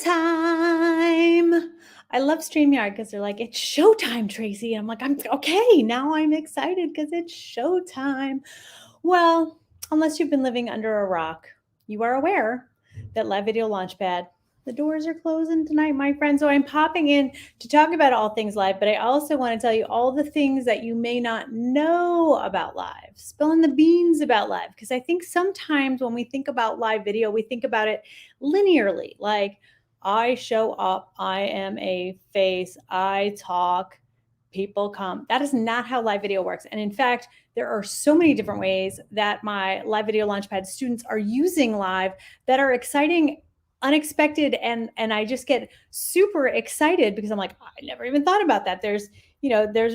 Time. I love StreamYard because they're like, it's showtime, Tracy. And I'm like, I'm okay. Now I'm excited because it's showtime. Well, unless you've been living under a rock, you are aware that Live Video Launchpad, the doors are closing tonight, my friend. So I'm popping in to talk about all things live, but I also want to tell you all the things that you may not know about live, spilling the beans about live. Because I think sometimes when we think about live video, we think about it linearly, like I show up, I am a face, I talk, people come. That is not how live video works. And in fact, there are so many different ways that my Live Video Launchpad students are using live that are exciting, unexpected, and I just get super excited because I'm like, I never even thought about that. There's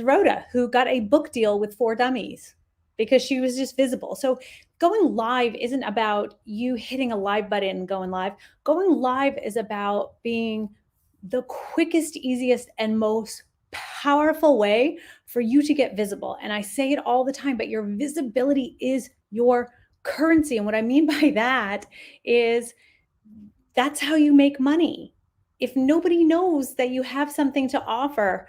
Rhoda who got a book deal with 4Dummies because she was just visible. So going live isn't about you hitting a live button and going live. Going live is about being the quickest, easiest, and most powerful way for you to get visible. And I say it all the time, but your visibility is your currency. And what I mean by that is that's how you make money. If nobody knows that you have something to offer,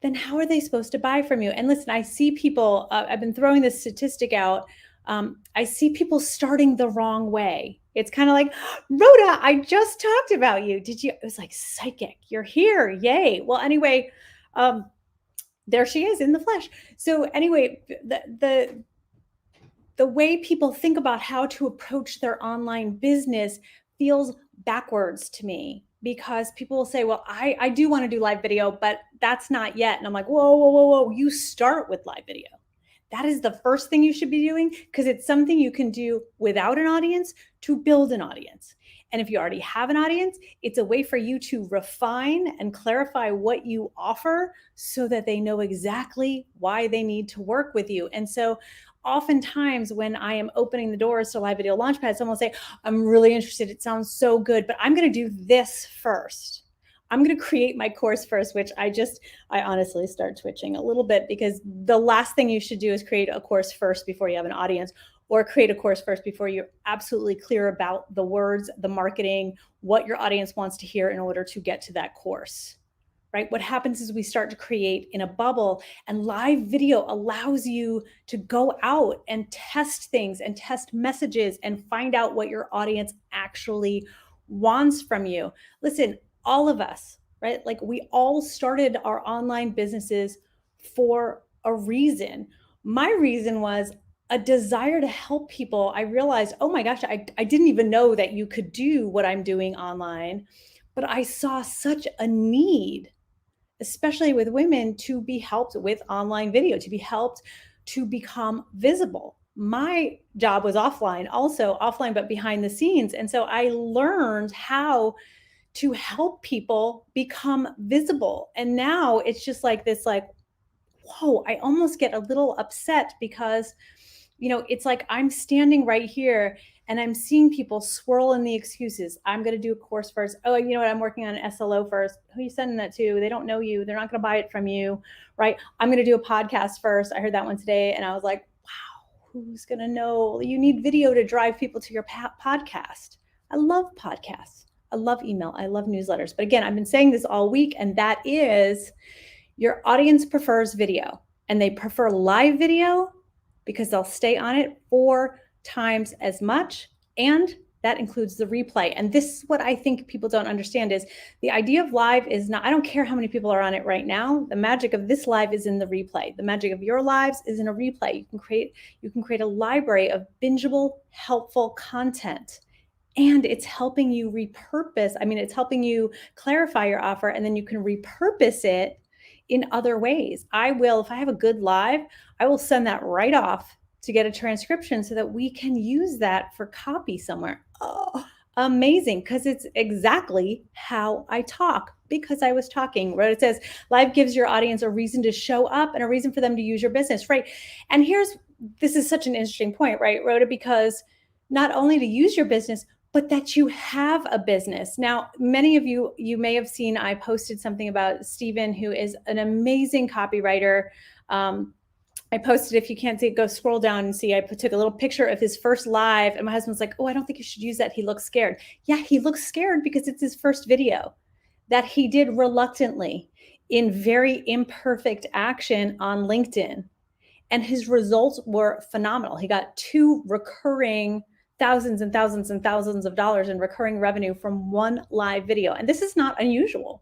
then how are they supposed to buy from you? And listen, I see people, I've been throwing this statistic out. I see people starting the wrong way. It's kind of like, Rhoda, I just talked about you. Did you? It was like psychic. You're here. Yay. Well, anyway, there she is in the flesh. So anyway, the way people think about how to approach their online business feels backwards to me because people will say, well, I do want to do live video, but that's not yet. And I'm like, whoa. You start with live video. That is the first thing you should be doing because it's something you can do without an audience to build an audience. And if you already have an audience, it's a way for you to refine and clarify what you offer so that they know exactly why they need to work with you. And so oftentimes when I am opening the doors to Live Video Launchpad, someone will say, I'm really interested. It sounds so good, but I'm going to do this first. I'm going to create my course first, which I honestly start twitching a little bit because the last thing you should do is create a course first before you have an audience, or create a course first before you're absolutely clear about the words, the marketing, what your audience wants to hear in order to get to that course. Right? What happens is we start to create in a bubble, and live video allows you to go out and test things and test messages and find out what your audience actually wants from you. Listen, all of us, right? Like we all started our online businesses for a reason. My reason was a desire to help people. I realized, oh my gosh, I didn't even know that you could do what I'm doing online, but I saw such a need, especially with women, to be helped with online video, to be helped to become visible. My job was offline, also offline, but behind the scenes. And so I learned how to help people become visible. And now it's just like this, like, whoa, I almost get a little upset because, it's like I'm standing right here and I'm seeing people swirl in the excuses. I'm going to do a course first. Oh, you know what? I'm working on an SLO first. Who are you sending that to? They don't know you. They're not going to buy it from you, right? I'm going to do a podcast first. I heard that one today and I was like, wow, who's going to know? You need video to drive people to your podcast. I love podcasts. I love email. I love newsletters. But again, I've been saying this all week, and that is your audience prefers video, and they prefer live video because they'll stay on it 4 times as much, and that includes the replay. And this is what I think people don't understand is the idea of live is not, I don't care how many people are on it right now. The magic of this live is in the replay. The magic of your lives is in a replay. You can create a library of bingeable, helpful content. And it's helping you repurpose. I mean, it's helping you clarify your offer, and then you can repurpose it in other ways. If I have a good live, I will send that right off to get a transcription so that we can use that for copy somewhere. Oh, amazing, because it's exactly how I talk, because I was talking, right? It says, live gives your audience a reason to show up and a reason for them to use your business, right? And this is such an interesting point, right, Rhoda, because not only to use your business, but that you have a business. Now, many of you may have seen, I posted something about Stephen, who is an amazing copywriter. I posted, if you can't see it, go scroll down and see. I took a little picture of his first live, and my husband's like, "Oh, I don't think you should use that. He looks scared." Yeah, he looks scared because it's his first video that he did reluctantly in very imperfect action on LinkedIn. And his results were phenomenal. He got 2 recurring thousands and thousands and thousands of dollars in recurring revenue from one live video. And this is not unusual.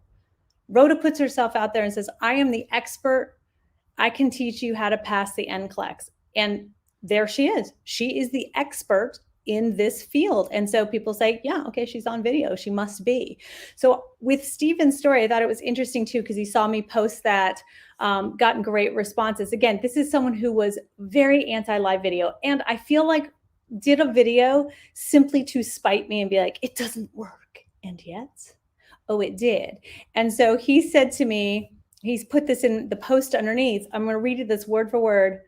Rhoda puts herself out there and says, I am the expert. I can teach you how to pass the NCLEX. And there she is. She is the expert in this field. And so people say, yeah, okay, she's on video. She must be. So with Stephen's story, I thought it was interesting too, because he saw me post that, gotten great responses. Again, this is someone who was very anti-live video. And I feel like did a video simply to spite me and be like, it doesn't work. And yet, oh, it did. And so he said to me, he's put this in the post underneath. I'm going to read it this word for word.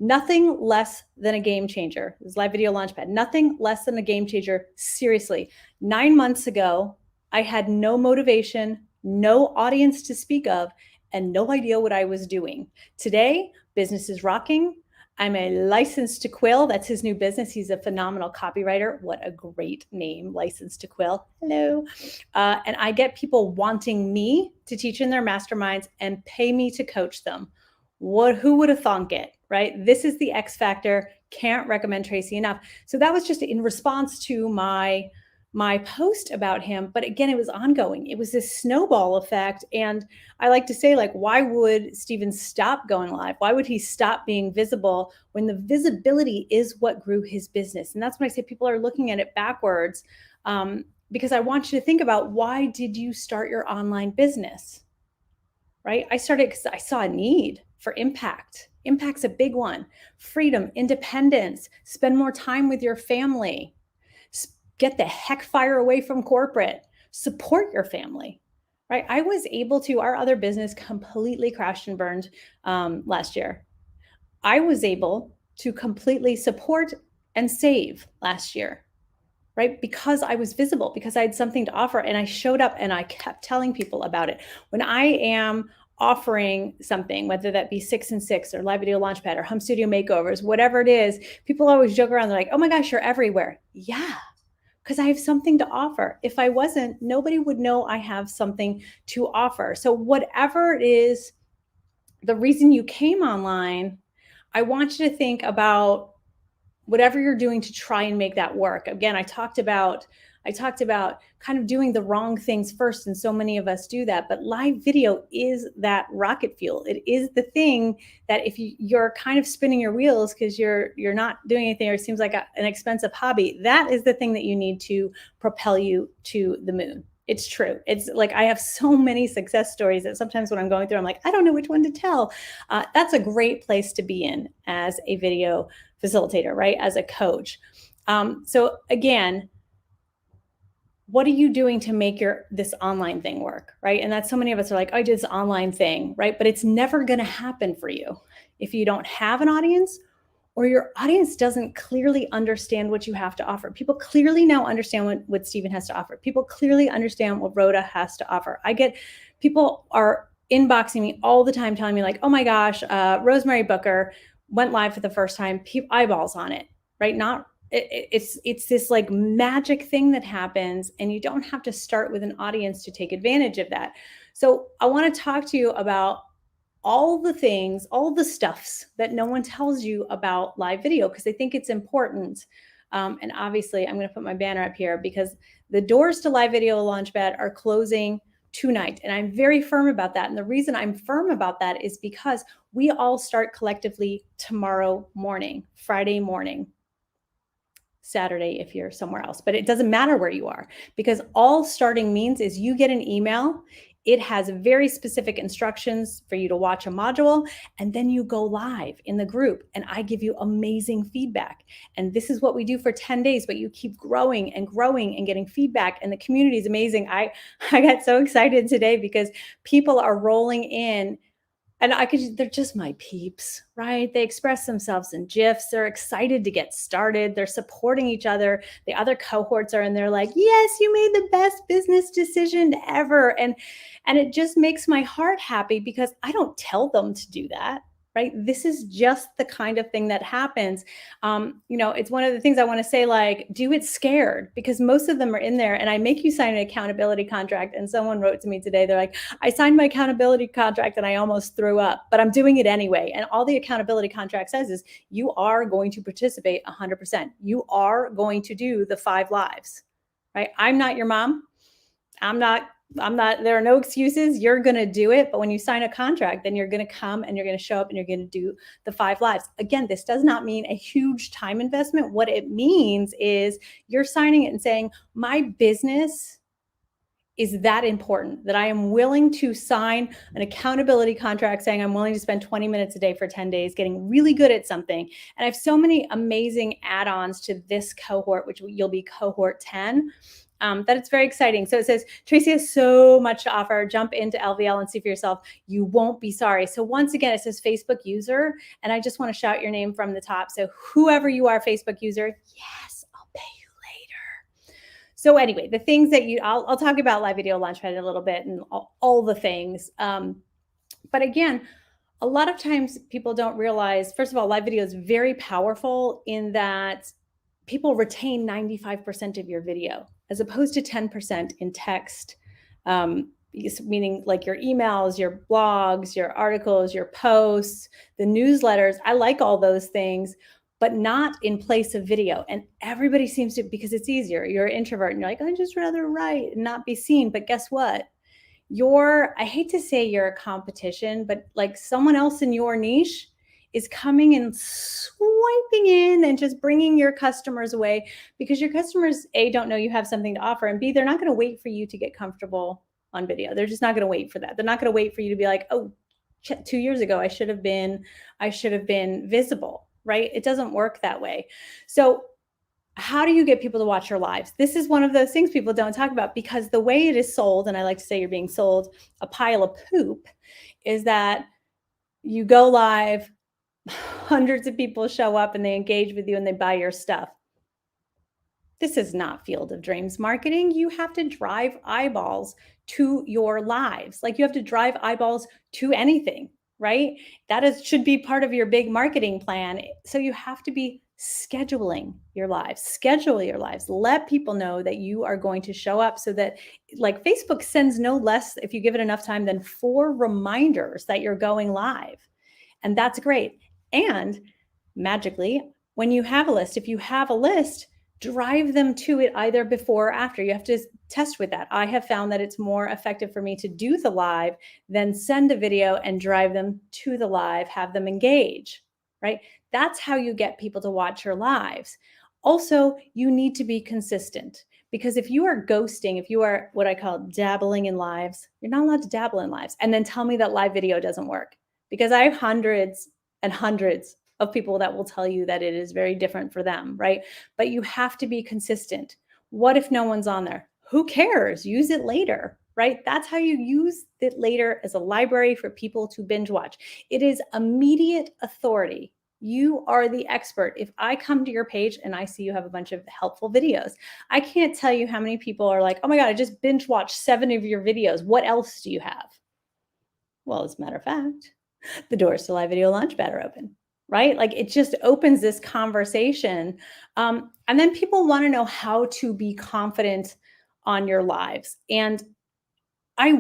Nothing less than a game changer. This live video launchpad. Nothing less than a game changer. Seriously, 9 months ago, I had no motivation, no audience to speak of, and no idea what I was doing. Today, business is rocking. I'm a Licensed to Quill. That's his new business. He's a phenomenal copywriter. What a great name, Licensed to Quill. Hello. And I get people wanting me to teach in their masterminds and pay me to coach them. Who would have thunk it, right? This is the X factor. Can't recommend Tracy enough. So that was just in response to my post about him. But again, it was ongoing. It was this snowball effect. And I like to say, like, why would Stephen stop going live? Why would he stop being visible when the visibility is what grew his business? And that's when I say people are looking at it backwards, because I want you to think about, why did you start your online business, right? I started because I saw a need for impact. Impact's a big one. Freedom, independence, spend more time with your family. Get the heck fire away from corporate, support your family, right? I was able to, our other business completely crashed and burned last year. I was able to completely support and save last year, right? Because I was visible, because I had something to offer, and I showed up and I kept telling people about it. When I am offering something, whether that be 6 and 6 or live video launchpad or home studio makeovers, whatever it is, people always joke around. They're like, oh my gosh, you're everywhere. Yeah, because I have something to offer. If I wasn't, nobody would know I have something to offer. So whatever it is, the reason you came online, I want you to think about whatever you're doing to try and make that work. Again, I talked about kind of doing the wrong things first, and so many of us do that. But live video is that rocket fuel. It is the thing that if you're kind of spinning your wheels because you're not doing anything, or it seems like an expensive hobby, that is the thing that you need to propel you to the moon. It's true. It's like I have so many success stories that sometimes when I'm going through, I'm like, I don't know which one to tell. That's a great place to be in as a video facilitator, right? As a coach. So again, what are you doing to make this online thing work, right? And that's, so many of us are like, I did this online thing, right? But it's never going to happen for you if you don't have an audience, or your audience doesn't clearly understand what you have to offer. People clearly now understand what Stephen has to offer. People clearly understand what Rhoda has to offer. People are inboxing me all the time telling me like, oh my gosh, Rosemary Booker went live for the first time, eyeballs on it, right? It's this like magic thing that happens, and you don't have to start with an audience to take advantage of that. So I want to talk to you about all the things, all the stuffs that no one tells you about live video, because I think it's important. And obviously I'm going to put my banner up here because the doors to live video launchpad are closing tonight. And I'm very firm about that. And the reason I'm firm about that is because we all start collectively tomorrow morning, Friday morning, Saturday if you're somewhere else, but it doesn't matter where you are, because all starting means is you get an email. It has very specific instructions for you to watch a module, and then you go live in the group, and I give you amazing feedback. And this is what we do for 10 days, but you keep growing and growing and getting feedback, and the community is amazing. I got so excited today because people are rolling in. And they're just my peeps, right? They express themselves in GIFs. They're excited to get started. They're supporting each other. The other cohorts are in there like, yes, you made the best business decision ever. And it just makes my heart happy because I don't tell them to do that, right? This is just the kind of thing that happens. It's one of the things I want to say, like, do it scared, because most of them are in there. And I make you sign an accountability contract. And someone wrote to me today, they're like, I signed my accountability contract and I almost threw up, but I'm doing it anyway. And all the accountability contract says is you are going to participate 100%. You are going to do the 5 lives, right? I'm not your mom. I'm not, there are no excuses. You're going to do it. But when you sign a contract, then you're going to come and you're going to show up and you're going to do the 5 lives. Again, this does not mean a huge time investment. What it means is you're signing it and saying, my business is that important that I am willing to sign an accountability contract saying I'm willing to spend 20 minutes a day for 10 days, getting really good at something. And I have so many amazing add-ons to this cohort, which you'll be cohort 10. That it's very exciting. So it says, Tracy has so much to offer. Jump into LVL and see for yourself. You won't be sorry. So once again, it says Facebook user. And I just want to shout your name from the top. So whoever you are, Facebook user, yes, I'll pay you later. So anyway, the things that I'll talk about live video launchpad in a little bit and all the things. But again, a lot of times people don't realize, first of all, live video is very powerful in that people retain 95% of your video as opposed to 10% in text, meaning like your emails, your blogs, your articles, your posts, the newsletters. I like all those things, but not in place of video. And everybody seems to, because it's easier. You're an introvert and you're like, I'd just rather write and not be seen. But guess what? I hate to say you're a competition, but like someone else in your niche is coming and swiping in and just bringing your customers away, because your customers, A, don't know you have something to offer, and B, they're not going to wait for you to get comfortable on video. They're just not going to wait for that. They're not going to wait for you to be like, oh, 2 years ago, I should have been visible, right? It doesn't work that way. So how do you get people to watch your lives? This is one of those things people don't talk about, because the way it is sold, and I like to say you're being sold a pile of poop, is that you go live, hundreds of people show up and they engage with you and they buy your stuff. This is not Field of Dreams marketing. You have to drive eyeballs to your lives. Like you have to drive eyeballs to anything, right? Should be part of your big marketing plan. So you have to be scheduling your lives, schedule your lives, let people know that you are going to show up, so that, like, Facebook sends no less, if you give it enough time, than 4 reminders that you're going live. And that's great. And magically, when you have a list, if you have a list, drive them to it either before or after. You have to test with that. I have found that it's more effective for me to do the live than send a video and drive them to the live, have them engage, right? That's how you get people to watch your lives. Also, you need to be consistent, because if you are ghosting, if you are what I call dabbling in lives, you're not allowed to dabble in lives and then tell me that live video doesn't work, because I have hundreds and hundreds of people that will tell you that it is very different for them, right? But you have to be consistent. What if no one's on there? Who cares? Use it later, right? That's how you use it later, as a library for people to binge watch. It is immediate authority. You are the expert. If I come to your page and I see you have a bunch of helpful videos, I can't tell you how many people are like, oh my God, I just binge watched 7 of your videos. What else do you have? Well, as a matter of fact, the doors to Live Video Launchpad are open, right? Like it just opens this conversation. And then people want to know how to be confident on your lives. And I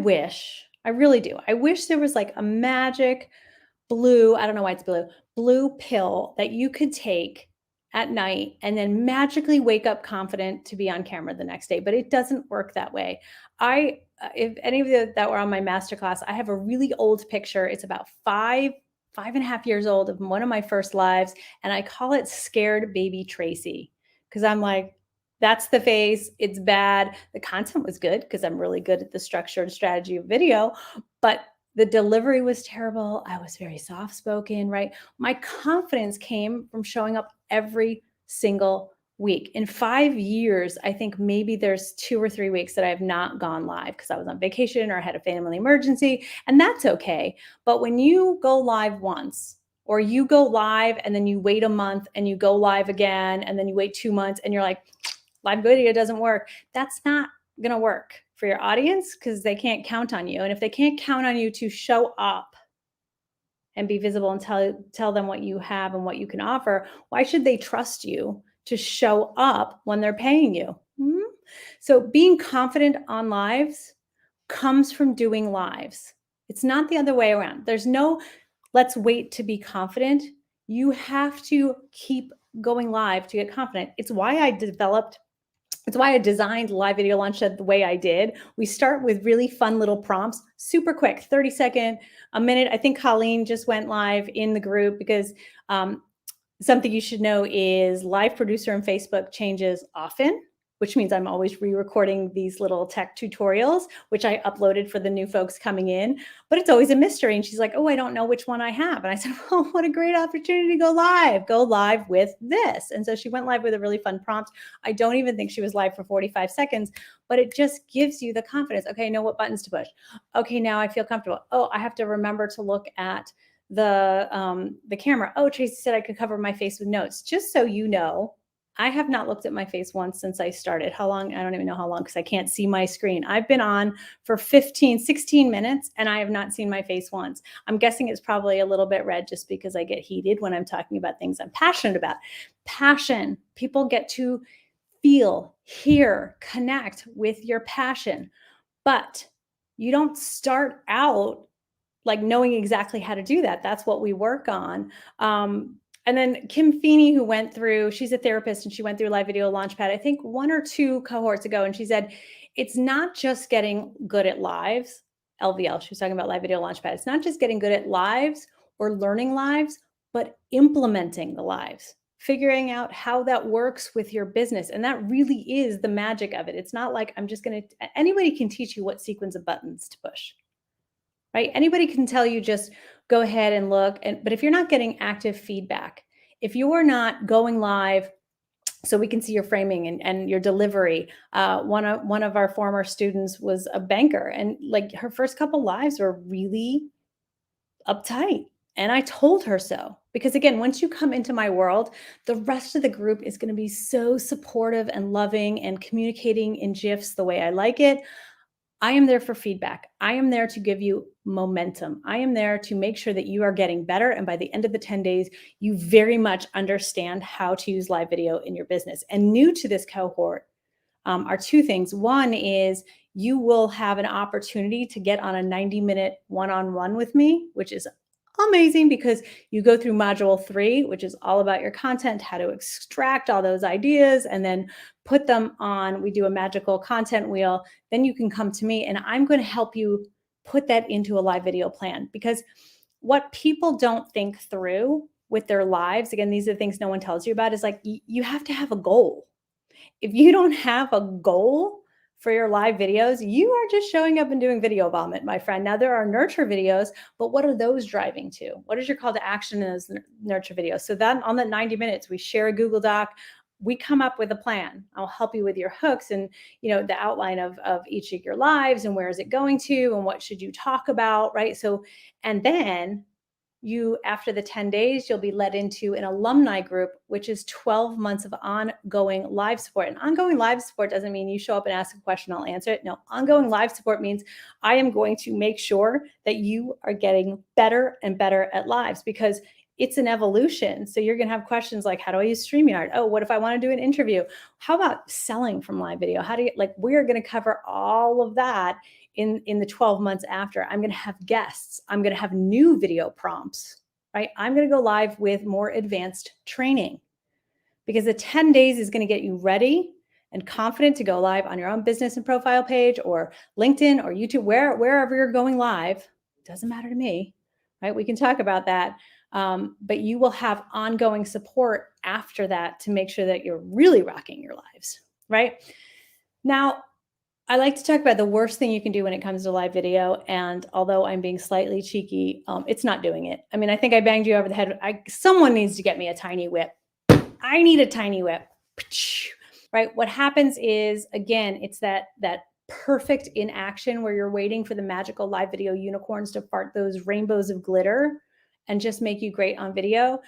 really do. I wish there was like a magic blue, I don't know why it's blue pill that you could take at night and then magically wake up confident to be on camera the next day. But it doesn't work that way. If any of you that were on my masterclass, I have a really old picture. It's about 5.5 years old, of one of my first lives. And I call it Scared Baby Tracy, because I'm like, that's the face. It's bad. The content was good because I'm really good at the structured strategy of video, but the delivery was terrible. I was very soft-spoken, right? My confidence came from showing up every single week. In 5 years, I think maybe there's 2 or 3 weeks that I have not gone live because I was on vacation or I had a family emergency, and that's okay. But when you go live once, or you go live and then you wait a month and you go live again, and then you wait 2 months and you're like, live video doesn't work, that's not going to work for your audience, because they can't count on you. And if they can't count on you to show up and be visible and tell them what you have and what you can offer, why should they trust you to show up when they're paying you? Mhm. So being confident on lives comes from doing lives. It's not the other way around. There's no let's wait to be confident. You have to keep going live to get confident. It's why I designed live video launch the way I did. We start with really fun little prompts, super quick, 30-second, a minute. I think Colleen just went live in the group because something you should know is live producer in Facebook changes often, which means I'm always re-recording these little tech tutorials, which I uploaded for the new folks coming in, but it's always a mystery. And she's like, oh, I don't know which one I have. And I said, well, what a great opportunity to go live with this. And so she went live with a really fun prompt. I don't even think she was live for 45 seconds, but it just gives you the confidence. Okay, I know what buttons to push. Okay, now I feel comfortable. Oh, I have to remember to look at the camera. Oh, Tracy said I could cover my face with notes. Just so you know, I have not looked at my face once since I started. How long? I don't even know how long because I can't see my screen. I've been on for 15, 16 minutes and I have not seen my face once. I'm guessing it's probably a little bit red just because I get heated when I'm talking about things I'm passionate about. Passion. People get to feel, hear, connect with your passion. But you don't start out like knowing exactly how to do that. That's what we work on. And then Kim Feeney, who went through, she's a therapist and she went through Live Video Launchpad, I think 1 or 2 cohorts ago. And she said, it's not just getting good at lives, LVL, she was talking about Live Video Launchpad. It's not just getting good at lives or learning lives, but implementing the lives, figuring out how that works with your business. And that really is the magic of it. It's not like anybody can teach you what sequence of buttons to push. Right? Anybody can tell you just go ahead and look. But if you're not getting active feedback, if you're not going live so we can see your framing and your delivery. One of our former students was a banker and like her first couple lives were really uptight. And I told her so, because again, once you come into my world, the rest of the group is going to be so supportive and loving and communicating in GIFs the way I like it. I am there for feedback. I am there to give you momentum. I am there to make sure that you are getting better. And by the end of the 10 days, you very much understand how to use live video in your business. And new to this cohort are 2 things. One is you will have an opportunity to get on a 90-minute one-on-one with me, which is amazing because you go through module 3, which is all about your content, how to extract all those ideas and then put them on. We do a magical content wheel. Then you can come to me and I'm going to help you put that into a live video plan, because what people don't think through with their lives, again, these are things no one tells you about, is like you have to have a goal. If you don't have a goal for your live videos, you are just showing up and doing video vomit, my friend. Now there are nurture videos, but what are those driving to? What is your call to action in those nurture videos? So then on the 90 minutes, we share a Google Doc. We come up with a plan. I'll help you with your hooks and the outline of each of your lives and where is it going to and what should you talk about, right? So, and then after the 10 days, you'll be led into an alumni group, which is 12 months of ongoing live support. And ongoing live support doesn't mean you show up and ask a question, I'll answer it. No, ongoing live support means I am going to make sure that you are getting better and better at lives, because it's an evolution. So you're going to have questions like, how do I use StreamYard? Oh, what if I want to do an interview? How about selling from live video? How do you, we're going to cover all of that in the 12 months after. I'm going to have guests. I'm going to have new video prompts, right? I'm going to go live with more advanced training, because the 10 days is going to get you ready and confident to go live on your own business and profile page or LinkedIn or YouTube, wherever you're going live. Doesn't matter to me, right? We can talk about that. But you will have ongoing support after that to make sure that you're really rocking your lives, right? Now, I like to talk about the worst thing you can do when it comes to live video. And although I'm being slightly cheeky, it's not doing it. I mean, I think I banged you over the head. Someone needs to get me a tiny whip. I need a tiny whip, right? What happens is, again, it's that perfect inaction where you're waiting for the magical live video unicorns to fart those rainbows of glitter and just make you great on video.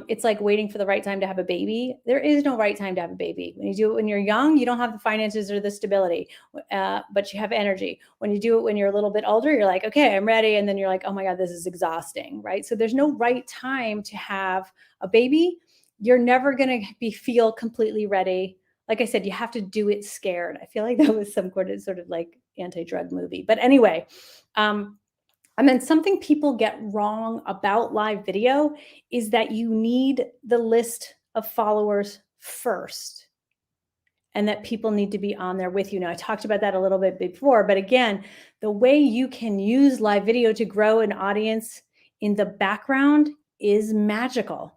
It's like waiting for the right time to have a baby. There is no right time to have a baby. When you do it when you're young, you don't have the finances or the stability, but you have energy. When you do it when you're a little bit older, you're like, okay, I'm ready. And then you're like, oh my God, this is exhausting, right? So there's no right time to have a baby. You're never going to feel completely ready. Like I said, you have to do it scared. I feel like that was some sort of like anti-drug movie. But anyway, and then something people get wrong about live video is that you need the list of followers first and that people need to be on there with you. Now, I talked about that a little bit before, but again, the way you can use live video to grow an audience in the background is magical.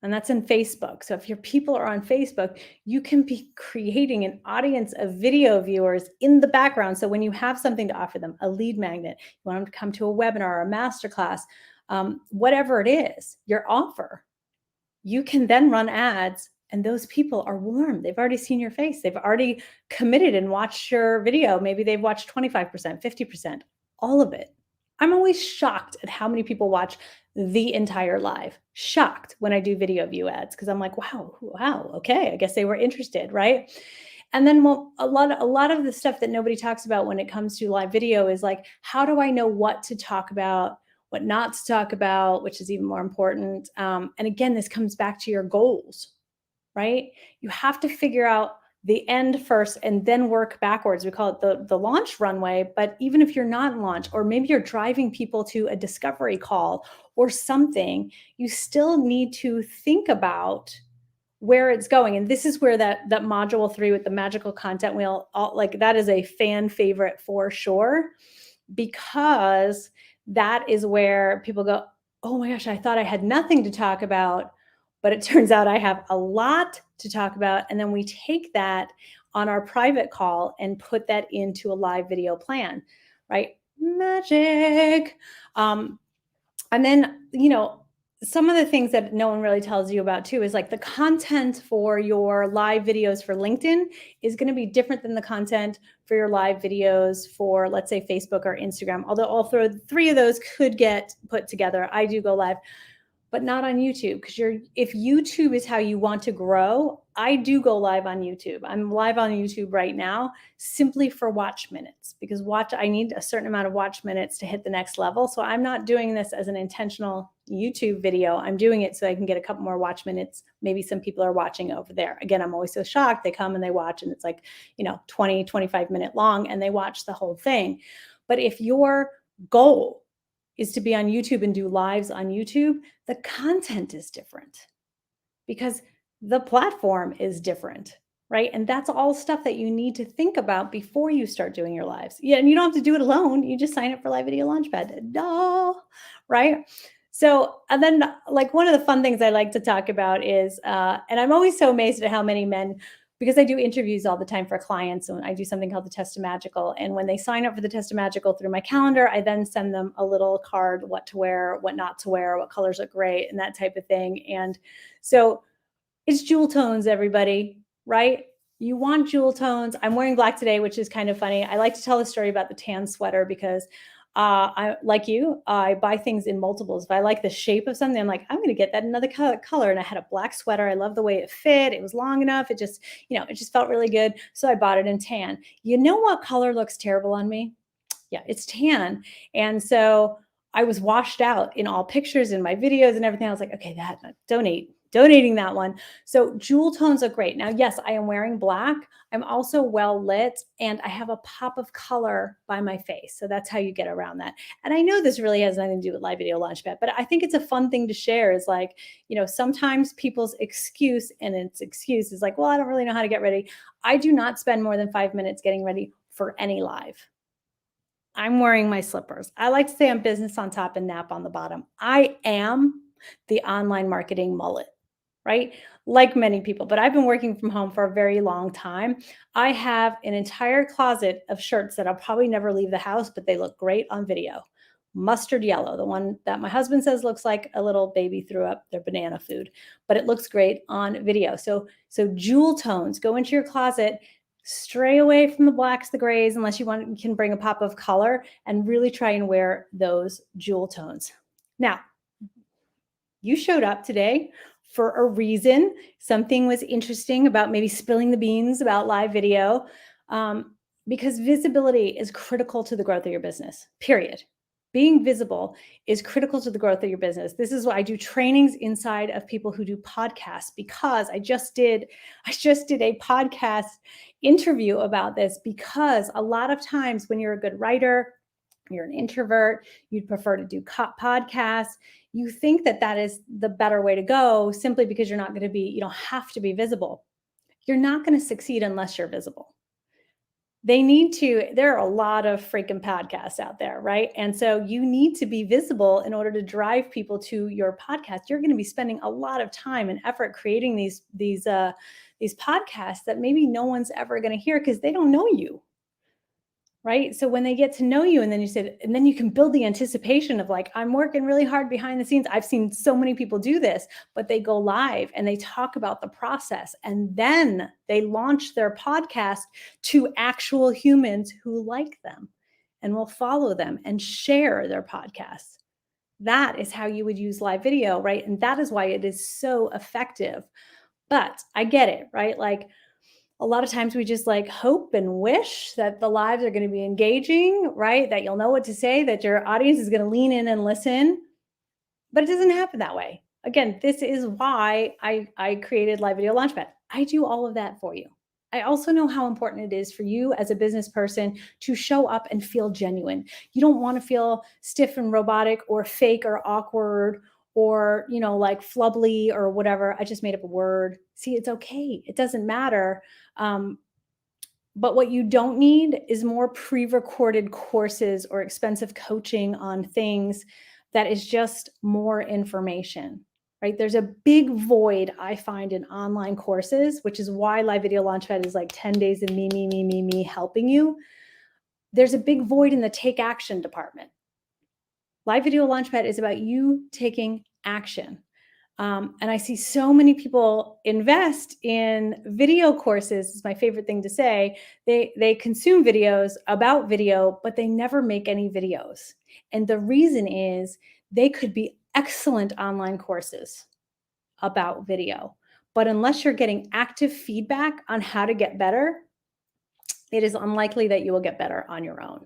And that's in Facebook. So if your people are on Facebook, you can be creating an audience of video viewers in the background. So when you have something to offer them, a lead magnet, you want them to come to a webinar or a masterclass, whatever it is, your offer, you can then run ads and those people are warm. They've already seen your face. They've already committed and watched your video. Maybe they've watched 25%, 50%, all of it. I'm always shocked at how many people watch the entire live. Shocked when I do video view ads because I'm like, wow, okay, I guess they were interested, right? And then a lot of the stuff that nobody talks about when it comes to live video is like, how do I know what to talk about, what not to talk about, which is even more important. And again, this comes back to your goals, right? You have to figure out the end first and then work backwards. We call it the launch runway. But even if you're not in launch, or maybe you're driving people to a discovery call or something, you still need to think about where it's going. And this is where that module 3 with the magical content wheel, like that is a fan favorite for sure, because that is where people go, oh my gosh, I thought I had nothing to talk about, but it turns out I have a lot to talk about. And then we take that on our private call and put that into a live video plan, right? Magic. And then, some of the things that no one really tells you about too is like the content for your live videos for LinkedIn is going to be different than the content for your live videos for, let's say, Facebook or Instagram. Although all three of those could get put together. I do go live, but not on YouTube, because if YouTube is how you want to grow, I do go live on YouTube. I'm live on YouTube right now simply for watch minutes, because I need a certain amount of watch minutes to hit the next level. So I'm not doing this as an intentional YouTube video. I'm doing it so I can get a couple more watch minutes. Maybe some people are watching over there. Again, I'm always so shocked. They come and they watch and it's like, 20, 25-minute long and they watch the whole thing. But if your goal is to be on YouTube and do lives on YouTube, the content is different because the platform is different, right? And that's all stuff that you need to think about before you start doing your lives. Yeah, and you don't have to do it alone. You just sign up for Live Video Launchpad. Duh, right? So, and then like one of the fun things I like to talk about is, and I'm always so amazed at how many men, because I do interviews all the time for clients and I do something called the Test of Magical. And when they sign up for the Test of Magical through my calendar, I then send them a little card, what to wear, what not to wear, what colors look great, and that type of thing. And so it's jewel tones, everybody, right? You want jewel tones. I'm wearing black today, which is kind of funny. I like to tell the story about the tan sweater because I buy things in multiples. If I like the shape of something, I'm like, I'm going to get that another color. And I had a black sweater. I love the way it fit. It was long enough. It just felt really good. So I bought it in tan. You know what color looks terrible on me? Yeah, it's tan. And so I was washed out in all pictures in my videos and everything. I was like, okay, donating that one. So jewel tones look great. Now, yes, I am wearing black. I'm also well lit and I have a pop of color by my face. So that's how you get around that. And I know this really has nothing to do with Live Video Launchpad, but I think it's a fun thing to share is like, sometimes people's excuse is like, well, I don't really know how to get ready. I do not spend more than 5 minutes getting ready for any live. I'm wearing my slippers. I like to say I'm business on top and nap on the bottom. I am the online marketing mullet, right? Like many people, but I've been working from home for a very long time. I have an entire closet of shirts that I'll probably never leave the house, but they look great on video. Mustard yellow, the one that my husband says looks like a little baby threw up their banana food, but it looks great on video. So jewel tones, go into your closet, stray away from the blacks, the grays, unless you can bring a pop of color and really try and wear those jewel tones. Now, You showed up today for a reason. Something was interesting about maybe spilling the beans about live video, um, because visibility is critical to the growth of your business, period. Being visible is critical to the growth of your business. This is why I do trainings inside of people who do podcasts, because I just did a podcast interview about this, because a lot of times when you're a good writer, you're an introvert, you'd prefer to do podcasts, you think that that is the better way to go simply because you don't have to be visible. You're not going to succeed unless you're visible. There are a lot of freaking podcasts out there, right? And so you need to be visible in order to drive people to your podcast. You're going to be spending a lot of time and effort creating these podcasts that maybe no one's ever going to hear because they don't know you. Right. So when they get to know you, and then you can build the anticipation of like, I'm working really hard behind the scenes. I've seen so many people do this, but they go live and they talk about the process, and then they launch their podcast to actual humans who like them and will follow them and share their podcasts. That is how you would use live video, right? And that is why it is so effective. But I get it, right? Like, a lot of times we just like hope and wish that the lives are going to be engaging, right? That you'll know what to say, that your audience is going to lean in and listen. But it doesn't happen that way. Again, this is why I created Live Video Launchpad. I do all of that for you. I also know how important it is for you as a business person to show up and feel genuine. You don't want to feel stiff and robotic or fake or awkward or, like flubbly or whatever. I just made up a word. See, it's okay. It doesn't matter. Um, but what you don't need is more pre-recorded courses or expensive coaching on things that is just more information, right? There's a big void I find in online courses, which is why Live Video Launchpad is like 10 days of me helping you. There's a big void in the take action department. Live Video Launchpad is about you taking action. And I see so many people invest in video courses. It's my favorite thing to say. They consume videos about video, but they never make any videos. And the reason is they could be excellent online courses about video. But unless you're getting active feedback on how to get better, it is unlikely that you will get better on your own,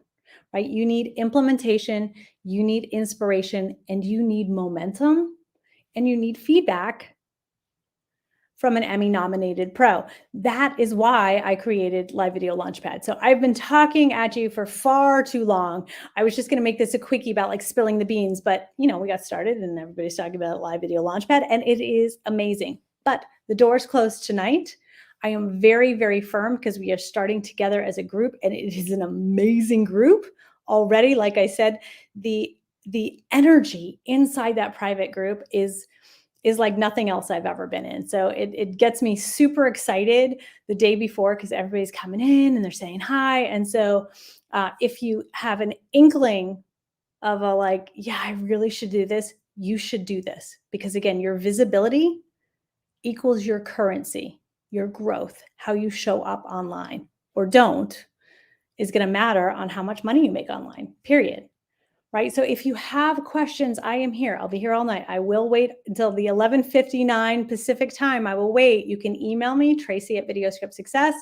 right? You need implementation, you need inspiration, and you need momentum, and you need feedback from an Emmy-nominated pro. That is why I created Live Video Launchpad. So I've been talking at you for far too long. I was just going to make this a quickie about like spilling the beans, but we got started and everybody's talking about Live Video Launchpad, and it is amazing. But the doors close tonight. I am very, very firm because we are starting together as a group, and it is an amazing group already. Like I said, the energy inside that private group is like nothing else I've ever been in. So it gets me super excited the day before because everybody's coming in and they're saying hi. And so if you have an inkling of a like, yeah, I really should do this, you should do this. Because again, your visibility equals your currency, your growth, how you show up online or don't is going to matter on how much money you make online, period. Right? So if you have questions, I am here. I'll be here all night. I will wait until the 11:59 Pacific time. I will wait. You can email me, Tracy at VideoScript Success.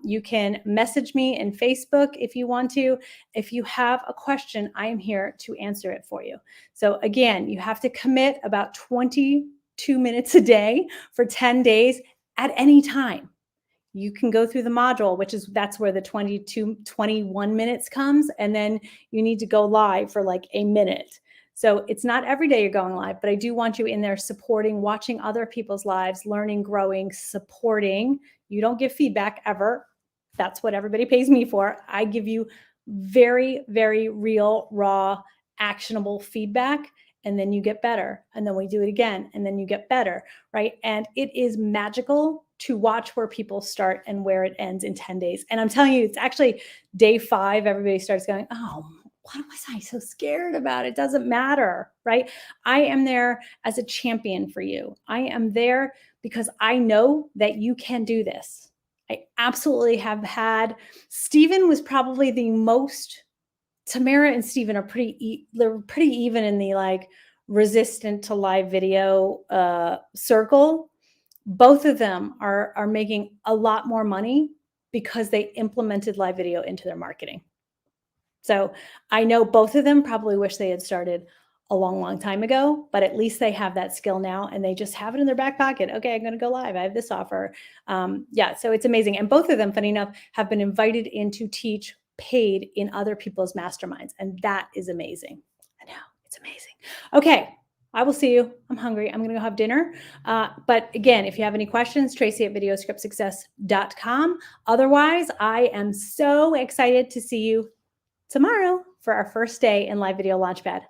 You can message me in Facebook if you want to. If you have a question, I am here to answer it for you. So again, you have to commit about 22 minutes a day for 10 days at any time. You can go through the module, that's where the 21 minutes comes. And then you need to go live for like a minute. So it's not every day you're going live, but I do want you in there supporting, watching other people's lives, learning, growing, supporting. You don't give feedback ever. That's what everybody pays me for. I give you very, very real, raw, actionable feedback. And then you get better. And then we do it again. And then you get better, right? And it is magical to watch where people start and where it ends in 10 days. And I'm telling you, it's actually day 5. Everybody starts going, oh, what was I so scared about? It doesn't matter, right? I am there as a champion for you. I am there because I know that you can do this. I absolutely have had, Stephen was probably the most, Tamara and Stephen are they're pretty even in the like resistant to live video circle, both of them are making a lot more money because they implemented live video into their marketing. So I know both of them probably wish they had started a long, long time ago, but at least they have that skill now and they just have it in their back pocket. Okay, I'm going to go live. I have this offer. Yeah, so it's amazing. And both of them, funny enough, have been invited in to teach paid in other people's masterminds. And that is amazing. I know, it's amazing. Okay, I will see you. I'm hungry. I'm going to go have dinner. But again, if you have any questions, tracy@videoscriptsuccess.com. Otherwise, I am so excited to see you tomorrow for our first day in Live Video Launchpad.